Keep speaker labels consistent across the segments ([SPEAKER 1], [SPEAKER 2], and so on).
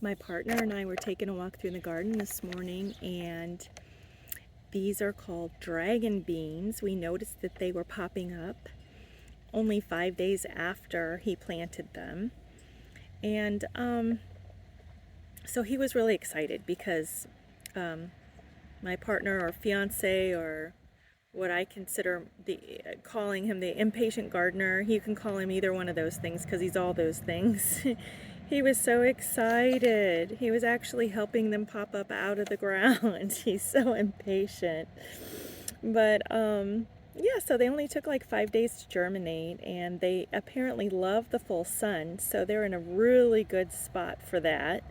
[SPEAKER 1] My partner and I were taking a walk through the garden this morning, and these are called dragon beans. We noticed that they were popping up only 5 days after he planted them. And so he was really excited because my partner or fiance, or what I consider calling him the impatient gardener, you can call him either one of those things because he's all those things. He was so excited. He was actually helping them pop up out of the ground. He's so impatient. But yeah, so they only took like 5 days to germinate, and they apparently love the full sun, so they're in a really good spot for that.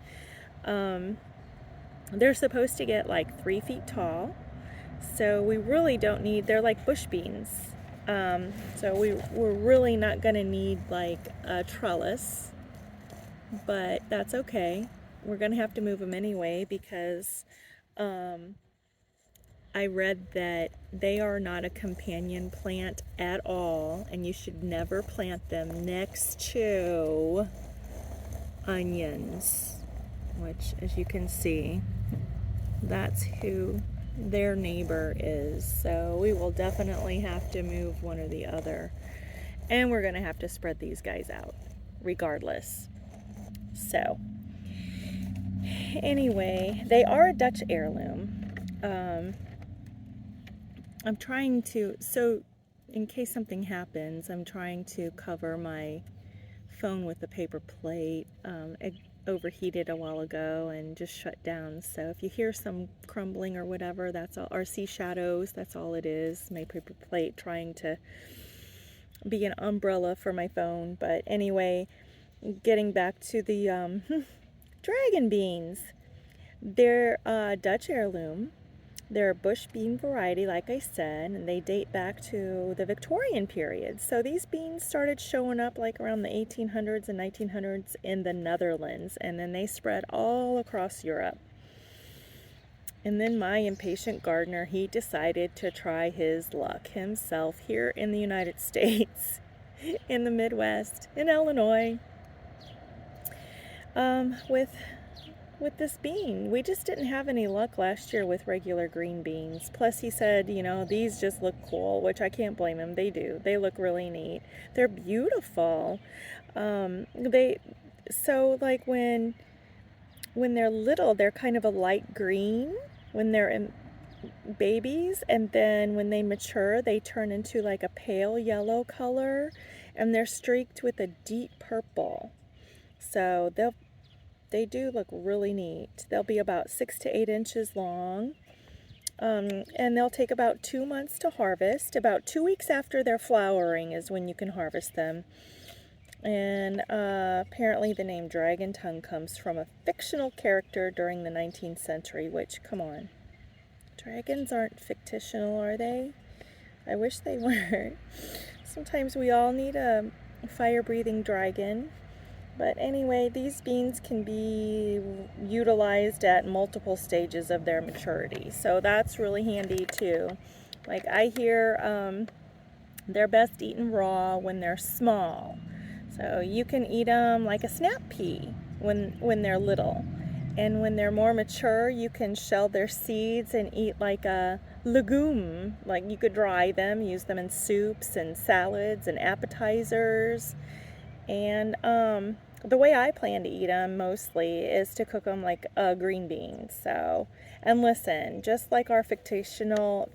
[SPEAKER 1] They're supposed to get like 3 feet tall, so we really don't need, they're like bush beans. So we're really not going to need like a trellis, but that's okay. We're going to have to move them anyway because I read that they are not a companion plant at all, and you should never plant them next to onions, which, as you can see, that's who their neighbor is. So we will definitely have to move one or the other, and we're going to have to spread these guys out regardless. So anyway, they are a Dutch heirloom. I'm trying to, so in case something happens, I'm trying to cover my phone with a paper plate. It overheated a while ago and just shut down. So if you hear some crumbling or whatever, that's all. Or see shadows, that's all it is. My paper plate trying to be an umbrella for my phone. But anyway, getting back to the dragon beans. They're Dutch heirloom. They're a bush bean variety, like I said, and they date back to the Victorian period. So these beans started showing up like around the 1800s and 1900s in the Netherlands, and then they spread all across Europe. And then my impatient gardener, he decided to try his luck himself here in the United States, in the Midwest, in Illinois, with this bean. We just didn't have any luck last year with regular green beans. Plus he said, you know, these just look cool, which I can't blame him. They do. They look really neat. They're beautiful. So like when they're little, they're kind of a light green when they're in babies, and then when they mature, they turn into like a pale yellow color, and they're streaked with a deep purple. So they do look really neat. They'll be about 6 to 8 inches long, and they'll take about 2 months to harvest. About 2 weeks after their flowering is when you can harvest them. And apparently the name dragon tongue comes from a fictional character during the 19th century, which, come on, dragons aren't fictional, are they? I wish they weren't. Sometimes we all need a fire-breathing dragon. But anyway, these beans can be utilized at multiple stages of their maturity. So that's really handy too. Like I hear they're best eaten raw when they're small. So you can eat them like a snap pea when they're little. And when they're more mature, you can shell their seeds and eat like a legume. Like you could dry them, use them in soups and salads and appetizers. And the way I plan to eat them mostly is to cook them like green beans. So, and listen, just like our fictional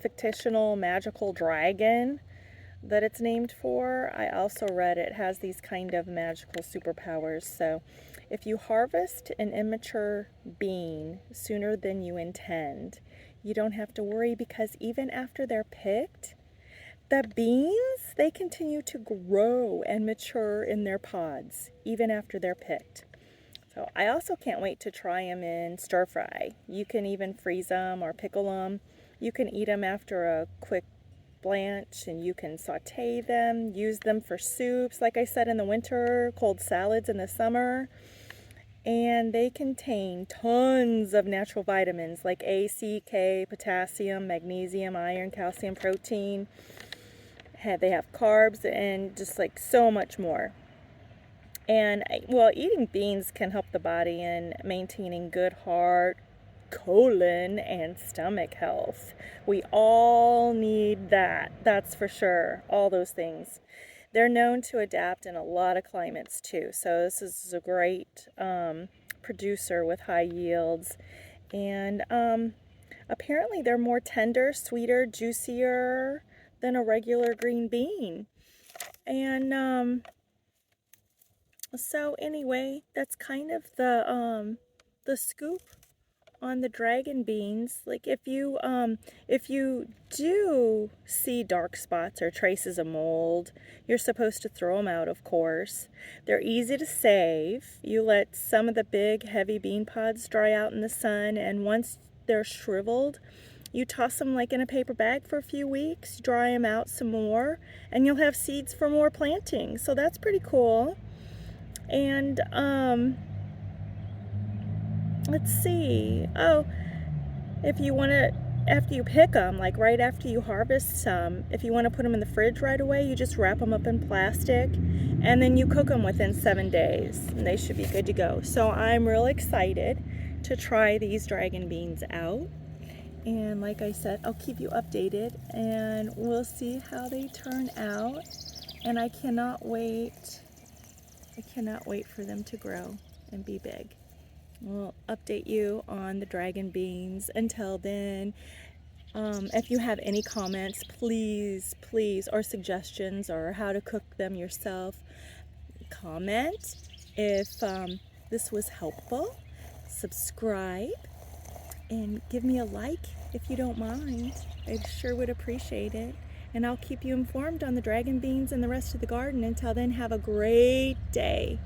[SPEAKER 1] magical dragon that it's named for, I also read it has these kind of magical superpowers. So if you harvest an immature bean sooner than you intend, you don't have to worry, because even after they're picked, the beans, they continue to grow and mature in their pods, even after they're picked. So I also can't wait to try them in stir fry. You can even freeze them or pickle them. You can eat them after a quick blanch, and you can saute them, use them for soups, like I said, in the winter, cold salads in the summer. And they contain tons of natural vitamins like A, C, K, potassium, magnesium, iron, calcium, protein. They have carbs and just like so much more. And well, eating beans can help the body in maintaining good heart, colon, and stomach health. We all need that, that's for sure. All those things. They're known to adapt in a lot of climates too. So this is a great producer with high yields. And apparently they're more tender, sweeter, juicier than a regular green bean. And so anyway, that's kind of the scoop on the dragon beans. Like if you do see dark spots or traces of mold, you're supposed to throw them out, of course. They're easy to save. You let some of the big heavy bean pods dry out in the sun, and once they're shriveled, you toss them like in a paper bag for a few weeks, dry them out some more, and you'll have seeds for more planting. So that's pretty cool. And let's see. Oh, if you want to, after you pick them, like right after you harvest some, if you want to put them in the fridge right away, you just wrap them up in plastic and then you cook them within 7 days and they should be good to go. So I'm real excited to try these dragon beans out. And like I said, I'll keep you updated and we'll see how they turn out. And I cannot wait. I cannot wait for them to grow and be big. We'll update you on the dragon beans. Until then, if you have any comments, please, or suggestions or how to cook them yourself, comment. If this was helpful, subscribe and give me a like if you don't mind. I sure would appreciate it. And I'll keep you informed on the dragon beans and the rest of the garden. Until then, have a great day.